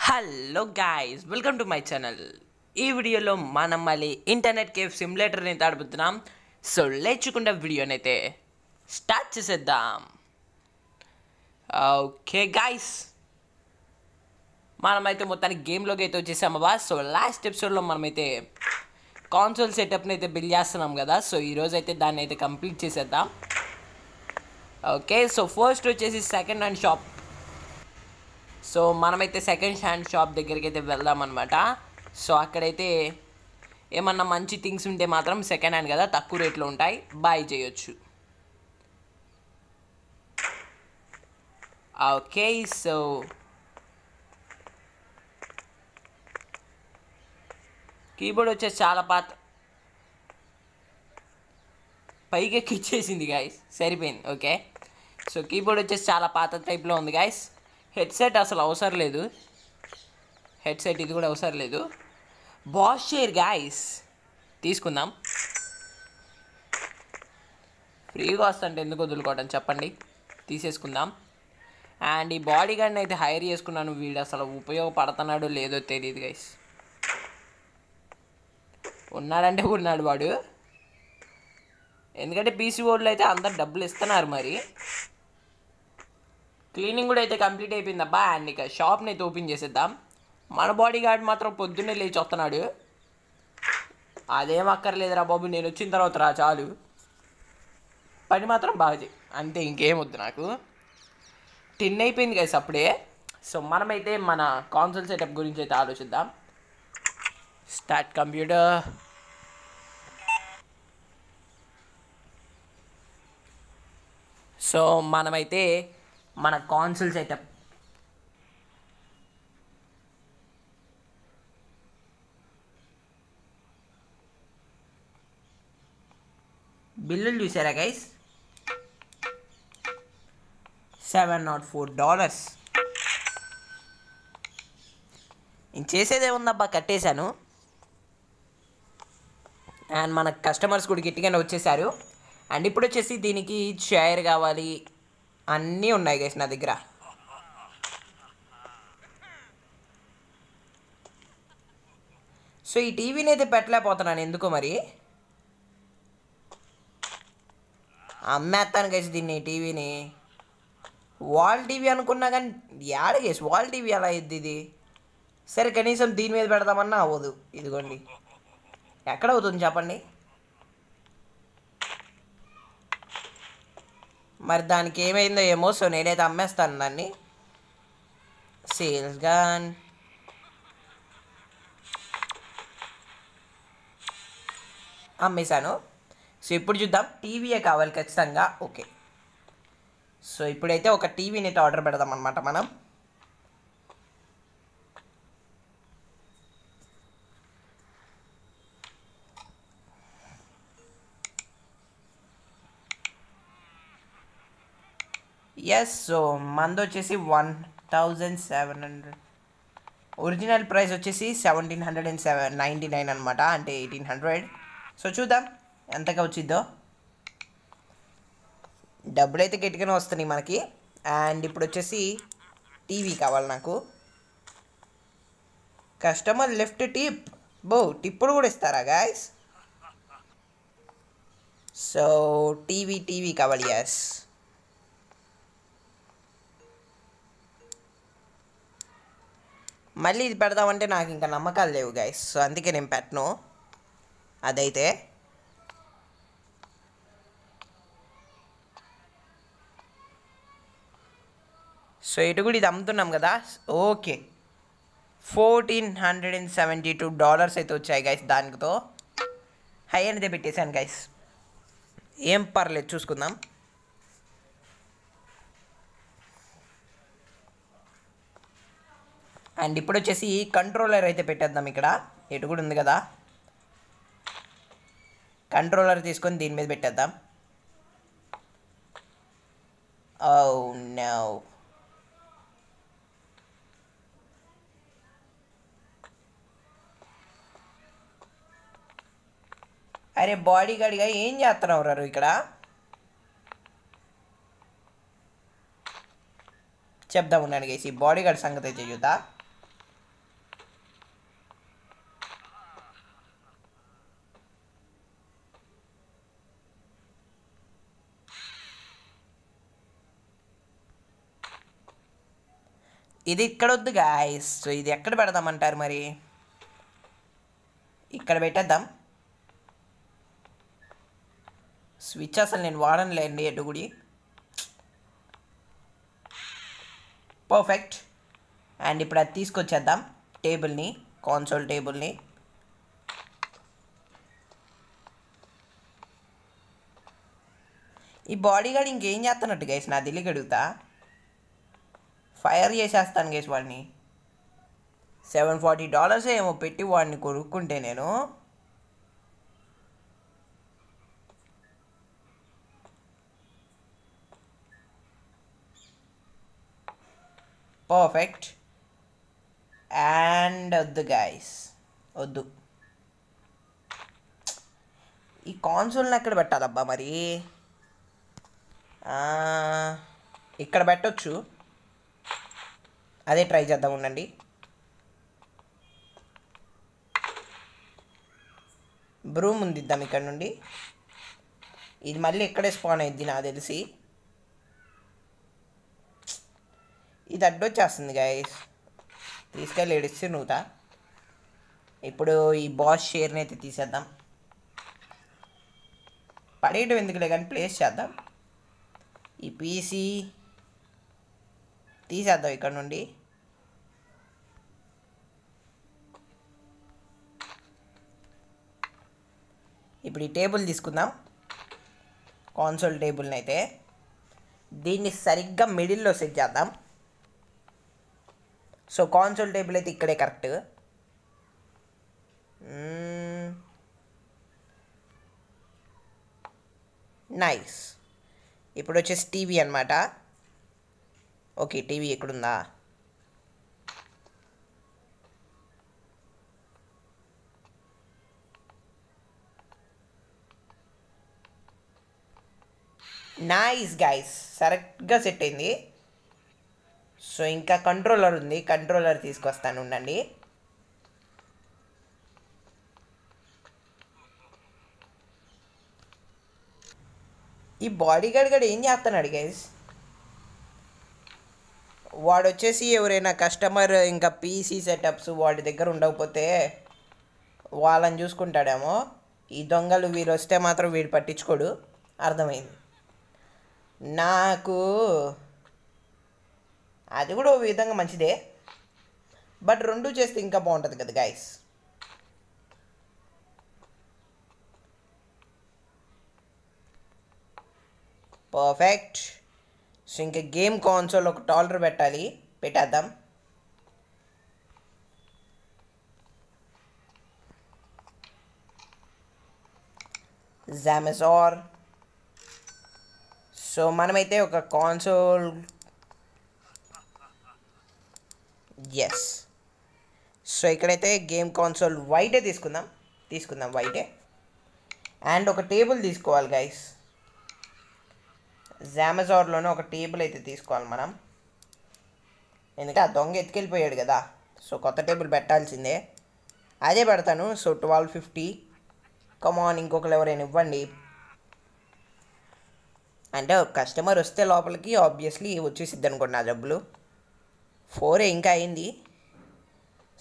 Hello guys, welcome to my channel. ఈ వీడియోలో మనం మళ్ళీ ఇంటర్నెట్ కేఫ్ సిమ్యులేటర్ని తడుపుతున్నాం. సో లేచుకుండా వీడియోని అయితే స్టార్ట్ చేసేద్దాం. ఓకే గాయ్స్, మనమైతే మొత్తానికి గేమ్లోకి అయితే వచ్చేసామబ్బా. సో లాస్ట్ ఎపిసోడ్లో మనమైతే కాన్సోల్ సెటప్ని అయితే బిల్డ్ చేస్తున్నాం కదా. సో ఈరోజు అయితే దాన్ని అయితే కంప్లీట్ చేసేద్దాం. ఓకే, సో ఫస్ట్ వచ్చేసి సెకండ్ హ్యాండ్ షాప్. సో మనమైతే సెకండ్ హ్యాండ్ షాప్ దగ్గరికి అయితే వెళ్దాం అనమాట. సో అక్కడైతే ఏమన్నా మంచి థింగ్స్ ఉంటే మాత్రం సెకండ్ హ్యాండ్ కదా, తక్కువ రేట్లో ఉంటాయి, బాయ్ చేయొచ్చు. ఓకే, సో కీబోర్డ్ వచ్చేసి చాలా పైకి ఎక్కిచ్చేసింది గాయస్, సరిపోయింది. ఓకే, సో కీబోర్డ్ వచ్చేసి చాలా పాత టైప్లో ఉంది గాయస్. హెడ్సెట్ అసలు అవసరం లేదు, హెడ్సెట్ ఇది కూడా అవసరం లేదు. బాస్ చైర్ గాయస్ తీసుకుందాం. ఫ్రీగా వస్తుంటే ఎందుకు వదులుకోవటం చెప్పండి, తీసేసుకుందాం. అండ్ ఈ బాడీ గార్డ్ని అయితే హైర్ చేసుకున్నాను. వీడు అసలు ఉపయోగపడుతున్నాడో లేదో తెలియదు గైస్. ఉన్నాడంటే ఉన్నాడు వాడు, ఎందుకంటే పీసీ వాళ్ళు అయితే అందరు డబ్బులు ఇస్తున్నారు. మరి క్లీనింగ్ కూడా అయితే కంప్లీట్ అయిపోయిందబ్బా. అండ్ ఇక షాప్ని అయితే ఓపెన్ చేసేద్దాం. మన బాడీ గార్డ్ మాత్రం పొద్దున్నే లేచి వస్తున్నాడు. అదేం అక్కర్లేదురా బాబు, నేను వచ్చిన తర్వాత రా చాలు, పని మాత్రం బాగా చేయి అంతే, ఇంకేం వద్దు నాకు. 10 అయిపోయింది గైస్ అప్పుడే. సో మనమైతే మన కాన్సోల్ సెటప్ గురించి అయితే ఆలోచిద్దాం. Start computer. సో మనమైతే మన కాన్సోల్ సెటప్ బిల్లులు చూసారా గైస్, $704. ఇంక చేసేదేముందబ్బా, కట్టేశాను. అండ్ మన కస్టమర్స్ కూడా గట్టిగానే వచ్చేసారు. అండ్ ఇప్పుడు వచ్చేసి దీనికి చైర్ కావాలి, అన్నీ ఉన్నాయి గైస్ నా దగ్గర. సో ఈ టీవీని అయితే పెట్టలేకపోతున్నాను ఎందుకో మరి, అమ్మేస్తాను గైస్ దీన్ని. టీవీని వాల్ టీవీ అనుకున్నా కానీ యాడ గైస్ వాల్ టీవీ ఎలా అయింది ఇది. సరే కనీసం దీని మీద పెడదామన్నా అవ్వదు. ఇదిగోండి, ఎక్కడ అవుతుంది చెప్పండి. మరి దానికి ఏమైందో ఏమో. సో నేనైతే అమ్మేస్తాను దాన్ని. Sales gun, అమ్మేశాను. సో ఇప్పుడు చూద్దాం, టీవీయే కావాలి ఖచ్చితంగా. ఓకే, సో ఇప్పుడైతే ఒక టీవీని అయితే ఆర్డర్ పెడదాం అనమాట మనం. ఎస్, సో మంది వచ్చేసి 1700. ఒరిజినల్ ప్రైస్ వచ్చేసి 1799 అనమాట, అంటే 1800. సో చూద్దాం ఎంతగా వచ్చిద్దో. డబ్బులు అయితే గట్టిగానే వస్తున్నాయి మనకి. అండ్ ఇప్పుడు వచ్చేసి టీవీ కావాలి నాకు. Customer left tip. టిప్పుడు కూడా ఇస్తారా గాయస్. సో టీవీ కావాలి. ఎస్, మళ్ళీ ఇది పెడదామంటే నాకు ఇంకా నమ్మకాలు లేవు గైస్. సో అందుకే నేను పెట్టను అదైతే. సో ఇటు కూడా ఇది అమ్ముతున్నాం కదా. ఓకే, $1472 అయితే వచ్చాయి గైస్. దానితో హై అనేది పెట్టేశాను గైస్, ఏం పర్లేదు చూసుకుందాం. అండ్ ఇప్పుడు వచ్చేసి కంట్రోలర్ అయితే పెట్టేద్దాం ఇక్కడ. ఎటు కూడా ఉంది కదా, కంట్రోలర్ తీసుకొని దీని మీద పెట్టేద్దాం. ఓ నో, అరే బాడీ గార్డ్గా ఏం చేస్తున్నావు రారు ఇక్కడ. చెప్దాం ఉన్నాను గైస్, ఈ బాడీ గార్డ్ సంగతి అయితే చూద్దా. ఇది ఇక్కడ వద్దు గాయస్. సో ఇది ఎక్కడ పెడదామంటారు మరి? ఇక్కడ పెట్టేద్దాం. స్విచ్ అసలు నేను వాడనులేండి ఎటు గుడి. పర్ఫెక్ట్. అండ్ ఇప్పుడు అది తీసుకొచ్చేద్దాం టేబుల్ని, కాన్సోల్ టేబుల్ని. ఈ బాడీ గార్డ్ ఇంకేం చేస్తున్నట్టు గైస్ నా దిల్లికి అడుగుతా. ఫైర్ చేసేస్తాను గైస్ వాడిని. $740 ఏమో పెట్టి వాడిని కొనుక్కుంటే నేను. పర్ఫెక్ట్. అండ్ వద్దు గైస్, వద్దు. ఈ కాన్సోల్ని ఎక్కడ పెట్టాలబ్బా మరి? ఇక్కడ పెట్టొచ్చు, అదే ట్రై చేద్దాం ఉండండి. బ్రూమ్ ఉందిద్దాం ఇక్కడ నుండి. ఇది మళ్ళీ ఇక్కడే స్పాన్ అయ్యిద్ది నాకు తెలిసి. ఇది అడ్డొచ్చేస్తుంది గైస్, తీసుకెళ్ళి ఏడిస్తే నూతా. ఇప్పుడు ఈ బాస్ షేర్ని అయితే తీసేద్దాం. పడేయడం ఎందుకులే కానీ ప్లేస్ చేద్దాం. ఈ పీసీ తీసేద్దాం ఇక్కడ నుండి. ఇప్పుడు ఈ టేబుల్ తీసుకుందాం, కాన్సోల్ టేబుల్ని అయితే. దీన్ని సరిగ్గా మిడిల్లో సెట్ చేద్దాం. సో కాన్సోల్ టేబుల్ అయితే ఇక్కడే కరెక్ట్. నైస్. ఇప్పుడు వచ్చేసి టీవీ అనమాట. ఓకే, టీవీ ఎక్కడుందా? నైస్ గైస్, కరెక్ట్గా సెట్ అయింది. సో ఇంకా కంట్రోలర్ ఉంది, కంట్రోలర్ తీసుకొస్తాను ఉండండి. ఈ బాడీ గార్డ్ గడు ఏం చేస్తున్నాడు గైస్? వాడు వచ్చేసి ఎవరైనా కస్టమర్ ఇంకా పీసీ సెటప్స్ వాడి దగ్గర ఉండకపోతే వాళ్ళని చూసుకుంటాడేమో. ఈ దొంగలు వీరు వస్తే మాత్రం వీడు పట్టించుకోడు, అర్థమైంది నాకు. అది కూడా ఓ విధంగా మంచిదే, బట్ రెండు చేస్తే ఇంకా బాగుంటుంది కదా గైస్. పర్ఫెక్ట్. సో ఇంకా గేమ్ కాన్సోల్ ఒక టాలర్ పెట్టాలి, పెట్టేద్దాం. జామెజార్. సో మనమైతే ఒక కాన్సోల్, ఎస్. సో ఇక్కడైతే గేమ్ కాన్సోల్ వైటే తీసుకుందాం వైటే. అండ్ ఒక టేబుల్ తీసుకోవాలి గైస్. జామెజార్లోనే ఒక టేబుల్ అయితే తీసుకోవాలి మనం, ఎందుకంటే ఆ దొంగ ఎత్తుకెళ్ళిపోయాడు కదా. సో కొత్త టేబుల్ పెట్టాల్సిందే, అదే పెడతాను. సో 1250. కమాన్, ఇంకొకరు ఎవరైనా ఇవ్వండి. అంటే కస్టమర్ వస్తే లోపలికి ఆబ్వియస్లీ వచ్చేసిద్ది అనుకోండి నా డబ్బులు. 4 ఇంకా అయింది.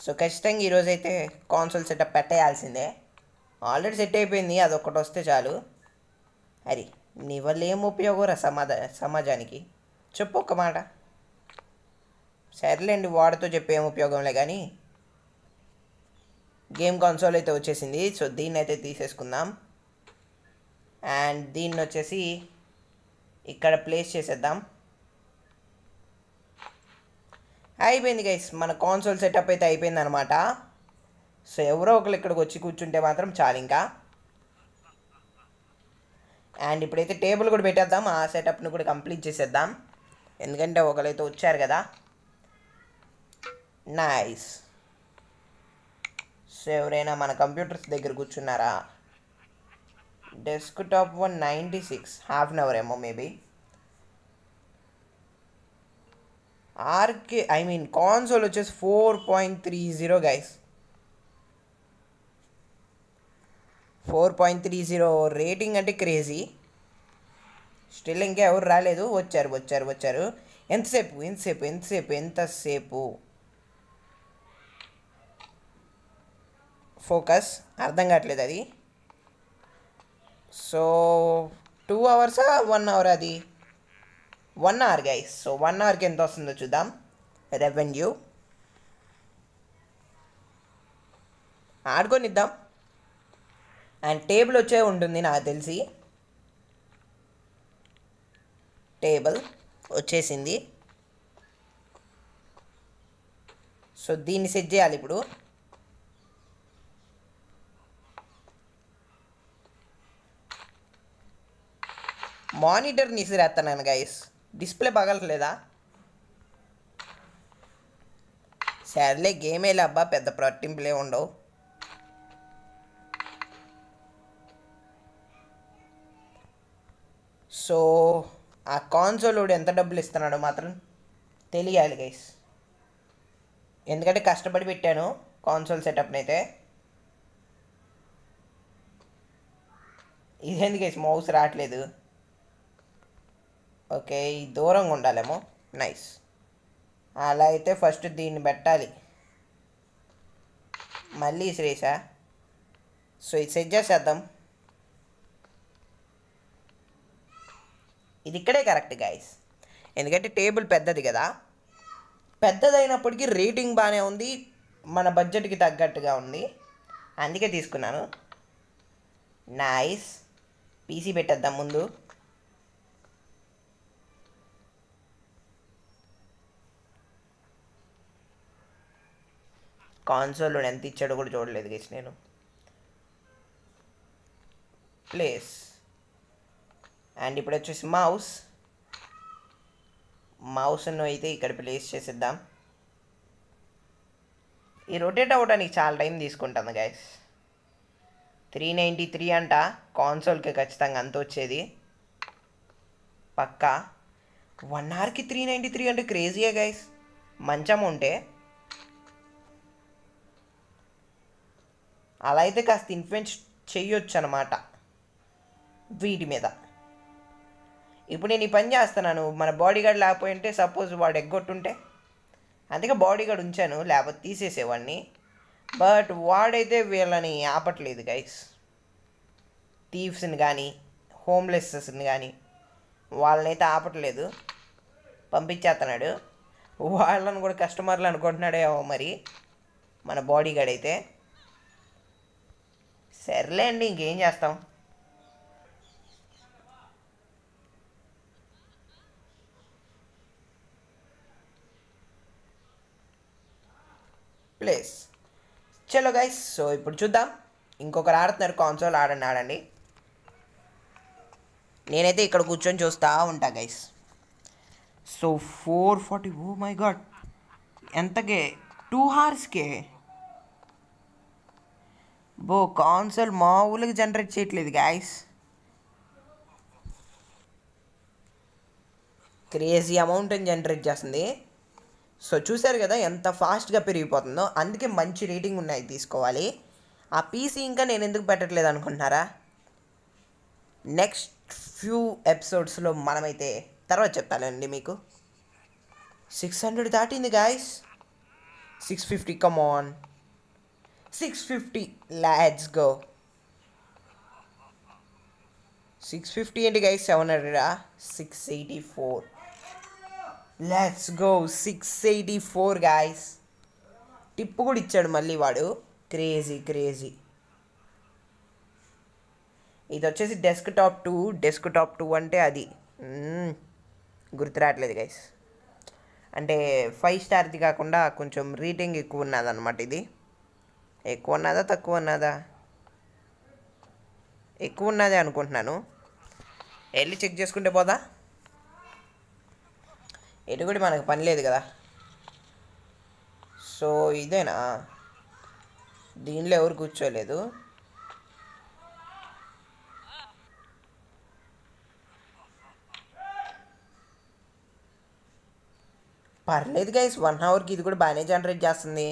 సో ఖచ్చితంగా ఈరోజైతే కాన్సోల్ సెటప్ పెట్టేయాల్సిందే. ఆల్రెడీ సెట్ అయిపోయింది, అదొక్కటి వస్తే చాలు. అరే నీ వల్ల ఏం ఉపయోగం సమాజానికి చెప్పు ఒక్క మాట. సర్లేండి, వాడితో చెప్పి ఏం ఉపయోగంలే కానీ. గేమ్ కాన్సోల్ అయితే వచ్చేసింది. సో దీన్ని అయితే తీసేసుకుందాం. అండ్ దీన్ని వచ్చేసి ఇక్కడ ప్లేస్ చేసేద్దాం. అయిపోయింది గైస్, మన కాన్సోల్ సెటప్ అయితే అయిపోయింది అనమాట. సో ఎవరో ఒకరు ఇక్కడికి వచ్చి కూర్చుంటే మాత్రం చాలు ఇంకా. అండ్ ఇప్పుడైతే టేబుల్ కూడా పెట్టేద్దాం, ఆ సెటప్ను కూడా కంప్లీట్ చేసేద్దాం, ఎందుకంటే ఒకరైతే వచ్చారు కదా. నైస్. సో ఎవరైనా మన కంప్యూటర్స్ దగ్గర కూర్చున్నారా? డెస్క్టాప్ 196, హాఫ్ అన్ అవర్ ఏమో మేబీ. కాన్సోల్ వచ్చేసి 4.30 గైస్. 4.30 రేటింగ్ అంటే క్రేజీ. స్టిల్ ఇంకా ఎవరు రాలేదు, వచ్చారు. ఎంతసేపు ఫోకస్ అర్థం కావట్లేదు అది. సో 2 అవర్సా 1 అవర్ అది? 1 అవర్ గైస్. సో 1 అవర్కి ఎంత వస్తుందో చూద్దాం రెవెన్యూ. ఆడుకొనిద్దాం. అండ్ టేబుల్ వచ్చే ఉంటుంది నాకు తెలిసి. టేబుల్ వచ్చేసింది. సో దీన్ని సెట్ చేయాలి ఇప్పుడు. మానిటర్ని ఇసిరేస్తున్నాను గైస్, డిస్ప్లే పగలట్లేదా? సర్లే గేమేలే అబ్బా, పెద్ద పట్టింపులే ఉండవు. సో ఆ కాన్సోలోడు ఎంత డబ్బులు ఇస్తున్నాడో మాత్రం తెలియాలి గైస్, ఎందుకంటే కష్టపడి పెట్టాను కాన్సోల్ సెటప్ని అయితే. ఇదేంది గైస్ మౌస్ రావట్లేదు? ఓకే, దూరంగా ఉండాలేమో. నైస్. అలా అయితే ఫస్ట్ దీన్ని పెట్టాలి. మళ్ళీ శ్రేషా. సో ఇది సెట్ చేసేద్దాం. ఇది ఇక్కడే కరెక్ట్ గైస్, ఎందుకంటే టేబుల్ పెద్దది కదా. పెద్దదైనప్పటికీ రేటింగ్ బాగానే ఉంది, మన బడ్జెట్కి తగ్గట్టుగా ఉంది, అందుకే తీసుకున్నాను. నైస్. పీసీ పెట్టేద్దాం ముందు. కాన్సోల్లో ఎంత ఇచ్చాడో కూడా చూడలేదు గైస్ నేను. ప్లేస్. అండ్ ఇప్పుడు వచ్చేసి మౌస్ను అయితే ఇక్కడ ప్లేస్ చేసేద్దాం. ఈ రొటేట్ అవ్వడానికి చాలా టైం తీసుకుంటుంది గైస్. 393 అంట కాన్సోల్కి ఖచ్చితంగా అంత వచ్చేది పక్కా. 1 అవర్కి 393 అంటే క్రేజీయే గైస్, మంచి అమౌంటే. అలా అయితే కాస్త ఇన్ఫ్లుయెన్స్ చెయ్యొచ్చు అనమాట వీటి మీద. ఇప్పుడు నేను ఈ పని చేస్తున్నాను, మన బాడీ గార్డ్ లేకపోయింటే సపోజ్ వాడు ఎగ్గొట్టుంటే, అందుకే బాడీ గార్డ్ ఉంచాను, లేకపోతే తీసేసేవాడిని. బట్ వాడైతే వీళ్ళని ఆపట్లేదు గైస్, థీవ్స్ని కానీ హోమ్లెస్ని కానీ వాళ్ళనైతే ఆపట్లేదు, పంపించేస్తున్నాడు. వాళ్ళని కూడా కస్టమర్లు అనుకుంటున్నాడేమో మరి మన బాడీ గార్డ్ అయితే. సర్లే అండి, ఇంకేం చేస్తాం. ప్లేస్. చలో గైస్, సో ఇప్పుడు చూద్దాం. ఇంకొకరు ఆడుతున్నారు కాన్సోల్, ఆడండి. నేనైతే ఇక్కడ కూర్చొని చూస్తూ ఉంటా guys. So 440, oh my god, ఎంతకే? 2 అవర్స్కే కాన్సోల్ మామూలుగా జనరేట్ చేయట్లేదు గాయస్, క్రేజీ అమౌంట్ అని జనరేట్ చేస్తుంది. సో చూసారు కదా ఎంత ఫాస్ట్గా పెరిగిపోతుందో, అందుకే మంచి రేటింగ్ ఉన్నాయి తీసుకోవాలి. ఆ పీసీ ఇంకా నేను ఎందుకు పెట్టట్లేదు అనుకుంటున్నారా? నెక్స్ట్ ఫ్యూ ఎపిసోడ్స్లో మనమైతే తర్వాత చెప్తానండి మీకు. 600 దాటింది guys. 650, come on. 650, let's go. 650 ఏంటి guys, 700, 684. Let's go. 684 guys. Tip కూడా ఇచ్చాడు మళ్ళీ వాడు, క్రేజీ. ఇది వచ్చేసి డెస్క్టాప్ 2 అంటే అది గుర్తు రావట్లేదు గైస్. అంటే 5 స్టార్ది కాకుండా కొంచెం రేటింగ్ ఎక్కువ ఉన్నదన్నమాట. ఇది ఎక్కువ ఉన్నదా తక్కువ ఉన్నదా? ఎక్కువ ఉన్నదే అనుకుంటున్నాను, వెళ్ళి చెక్ చేసుకుంటే పోదా? ఎటు కూడా మనకు పని లేదు కదా. సో ఇదేనా, దీనిలో ఎవరు కూర్చోలేదు. పర్లేదు గైస్, 1 అవర్కి ఇది కూడా బాగానే జనరేట్ చేస్తుంది.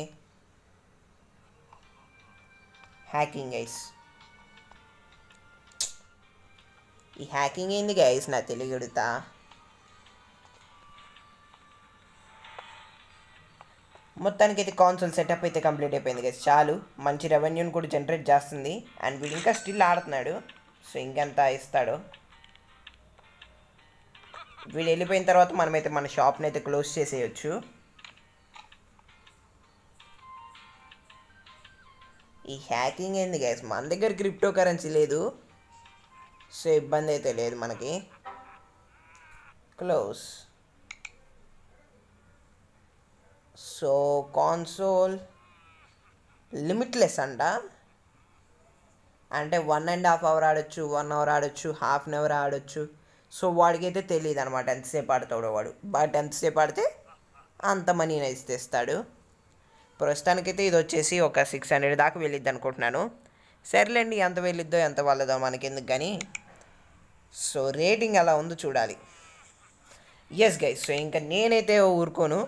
హ్యాకింగ్ గైస్, ఈ హ్యాకింగ్ ఏంది గైస్, నా తెలియగడుగుతా. మొత్తానికి అయితే కాన్సోల్ సెటప్ అయితే కంప్లీట్ అయిపోయింది గైస్. చాలు, మంచి రెవెన్యూని కూడా జనరేట్ చేస్తుంది. అండ్ వీడు ఇంకా స్టిల్ ఆడుతున్నాడు. సో ఇంకెంత ఇస్తాడు. వీడు వెళ్ళిపోయిన తర్వాత మనమైతే మన షాప్ని అయితే క్లోజ్ చేసేయచ్చు. ఈ హ్యాకింగ్ ఏంది గైస్, మన దగ్గర క్రిప్టో కరెన్సీ లేదు, సో ఇబ్బంది అయితే లేదు మనకి. క్లోజ్. సో కాన్సోల్ లిమిట్లెస్ అంట, అంటే 1.5 hour ఆడొచ్చు, 1 hour ఆడొచ్చు, హాఫ్ అన్ అవర్ ఆడొచ్చు. సో వాడికైతే తెలియదు అనమాట ఎంతసేపు ఆడతాడో వాడు. బట్ ఎంతసేపు ఆడితే అంత మనీని ఇస్తాడు. ప్రస్తుతానికైతే ఇది వచ్చేసి ఒక 600 దాకా వెళ్ళిద్ది అనుకుంటున్నాను. సర్లేండి, ఎంత వెళ్ళిద్దో ఎంత వాళ్ళదో మనకెందుకు కానీ. సో రేటింగ్ అలా ఉందో చూడాలి. ఎస్ గైస్, సో ఇంకా నేనైతే ఊరుకోను.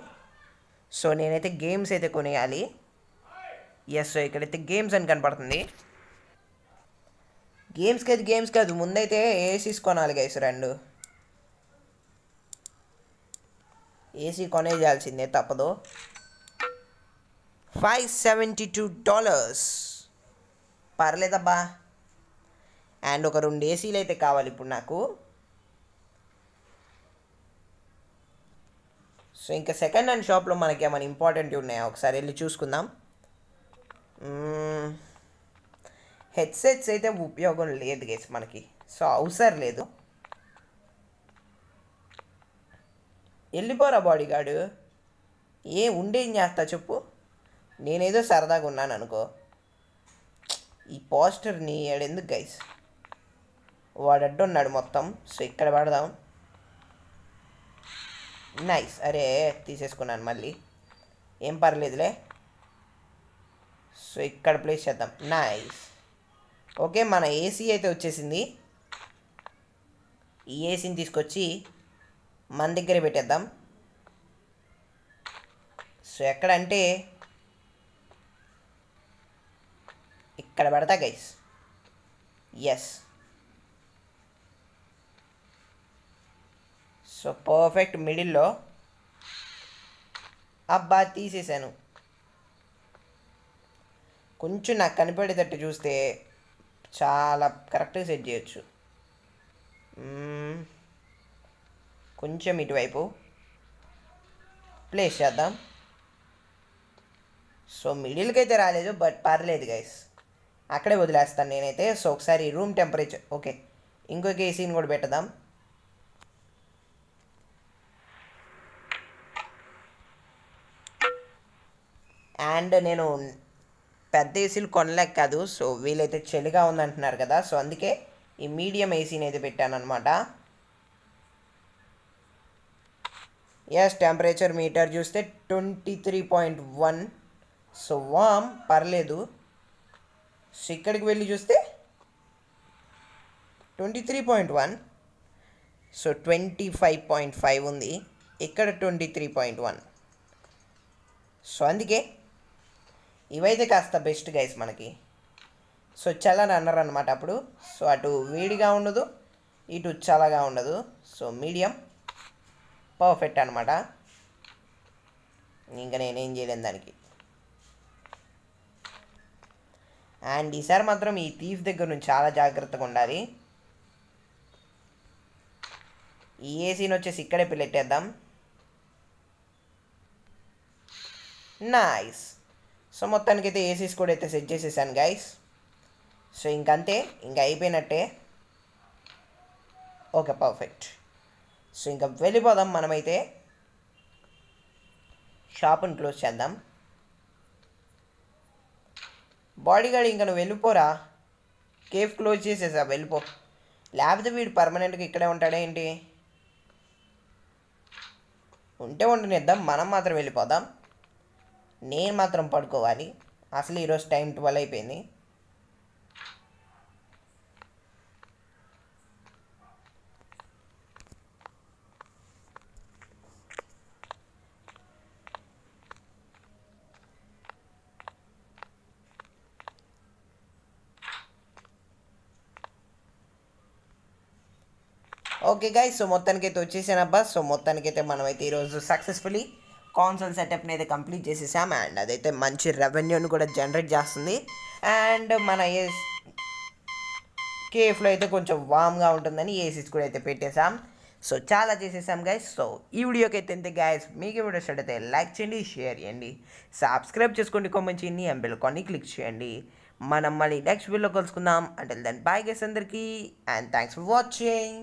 సో నేనైతే గేమ్స్ అయితే కొనేయాలి. ఎస్, సో ఇక్కడైతే గేమ్స్ అని కనపడుతుంది. గేమ్స్ కాదు, ముందైతే ఏసీస్ కొనాలి గైస్. 2 ఏసీ కొనేయాల్సిందే, తప్పదు. $572 పర్లేదబ్బా. అండ్ ఒక 2 ఏసీలు అయితే కావాలి ఇప్పుడు నాకు. సో ఇంకా సెకండ్ హ్యాండ్ షాప్లో మనకి ఏమైనా ఇంపార్టెంట్ ఉన్నాయా ఒకసారి వెళ్ళి చూసుకుందాం. హెడ్సెట్స్ అయితే ఉపయోగం లేదు గైస్ మనకి, సో అవసరం లేదు. వెళ్ళిపోరా బాడీగార్డు, ఉండేం చేస్తా చెప్పు. నేనేదో సరదాగా ఉన్నాను అనుకో. ఈ పోస్టర్ని ఏడెందుకు గైస్, వాడు అడ్డున్నాడు మొత్తం. సో ఇక్కడ పడదాం. నైస్, అరే తీసేసుకున్నాను మళ్ళీ, ఏం పర్లేదులే. సో ఇక్కడ ప్లేస్ చేద్దాం. Nice, okay. మన ఏసీ అయితే వచ్చేసింది. ఈ ఏసీని తీసుకొచ్చి మన దగ్గరే పెట్టేద్దాం. సో ఎక్కడంటే ఇక్కడ పెడతా గైస్. ఎస్, సో పర్ఫెక్ట్ మిడిల్లో. అబ్బా తీసేసాను. కొంచెం నాకు కనిపెడేటట్టు చూస్తే చాలా కరెక్ట్గా సెట్ చేయొచ్చు. కొంచెం ఇటువైపు ప్లేస్ చేద్దాం. సో మిడిల్కి అయితే రాలేదు, బట్ పర్లేదు గైస్, అక్కడే వదిలేస్తాను నేనైతే. సో ఒకసారి రూమ్ టెంపరేచర్ ఓకే, ఇంకొక ఏసీని కూడా పెట్టదాం. అండ్ నేను పెద్ద ఏసీలు కొనలేక కాదు, సో వీలైతే చలిగా ఉందంటున్నారు కదా, సో అందుకే ఈ మీడియం ఏసీని అయితే పెట్టాను అనమాట. ఎస్, టెంపరేచర్ మీటర్ చూస్తే 23.1. సో వామ్ పర్లేదు. సో ఇక్కడికి వెళ్ళి చూస్తే 23.1. సో 25.5 ఉంది, ఇక్కడ 23.1. సో అందుకే ఇవైతే కాస్త బెస్ట్ గైస్ మనకి. సో చల్లని అన్నారు అనమాట అప్పుడు. సో అటు వేడిగా ఉండదు, ఇటు చల్లగా ఉండదు. సో మీడియం పర్ఫెక్ట్ అనమాట. ఇంకా నేనేం చేయలేను దానికి. అండ్ ఈసారి మాత్రం ఈ థీఫ్ దగ్గర నుంచి చాలా జాగ్రత్తగా ఉండాలి. ఈ ఏసీని వచ్చేసి ఇక్కడే పెట్టేద్దాం. నైస్. సో మొత్తానికైతే ఏసీస్ కూడా అయితే సెట్ చేసేసాను గైస్. సో ఇంకంతే, ఇంకా అయిపోయినట్టే. Okay perfect. సో ఇంకా వెళ్ళిపోదాం మనమైతే. షాప్ని క్లోజ్ చేద్దాం. బాడీగార్డ్ ఇంకా నువ్వు వెళ్ళిపోరా, కేఫ్ క్లోజ్ చేసేసా, వెళ్ళిపో. లేకపోతే వీడు పర్మనెంట్గా ఇక్కడే ఉంటాడేంటి? ఉంటే ఉండనిద్దాం, మనం మాత్రం వెళ్ళిపోదాం. నేను మాత్రం పడుకోవాలి. అసలు ఈరోజు టైం 12 అయిపోయింది. ఓకే గైస్, సో మొత్తానికైతే వచ్చేసానబ్బా. సో మొత్తానికైతే మనమైతే ఈరోజు సక్సెస్ఫుల్లీ కాన్సోల్ సెటప్ని అయితే కంప్లీట్ చేసేసాం అండ్ అదైతే మంచి రెవెన్యూని కూడా జనరేట్ చేస్తుంది అండ్ మన కేఫ్లో అయితే కొంచెం వామ్గా ఉంటుందని ఏసీస్ కూడా అయితే పెట్టేసాం. సో చాలా చేసేసాం గైస్. సో ఈ వీడియోకి అయితే ఎంత గైస్, మీకు వీడియో ఇష్టం అయితే లైక్ చేయండి, షేర్ చేయండి, సబ్స్క్రైబ్ చేసుకోండి, కామెంట్ చేయండి అండ్ బెల్ ఐకాన్ని క్లిక్ చేయండి. మనం మళ్ళీ నెక్స్ట్ వీడియోలో కలుసుకుందాం. అంటిల్ దెన్ బై గైస్ అందరికీ అండ్ థ్యాంక్స్ ఫర్ వాచింగ్.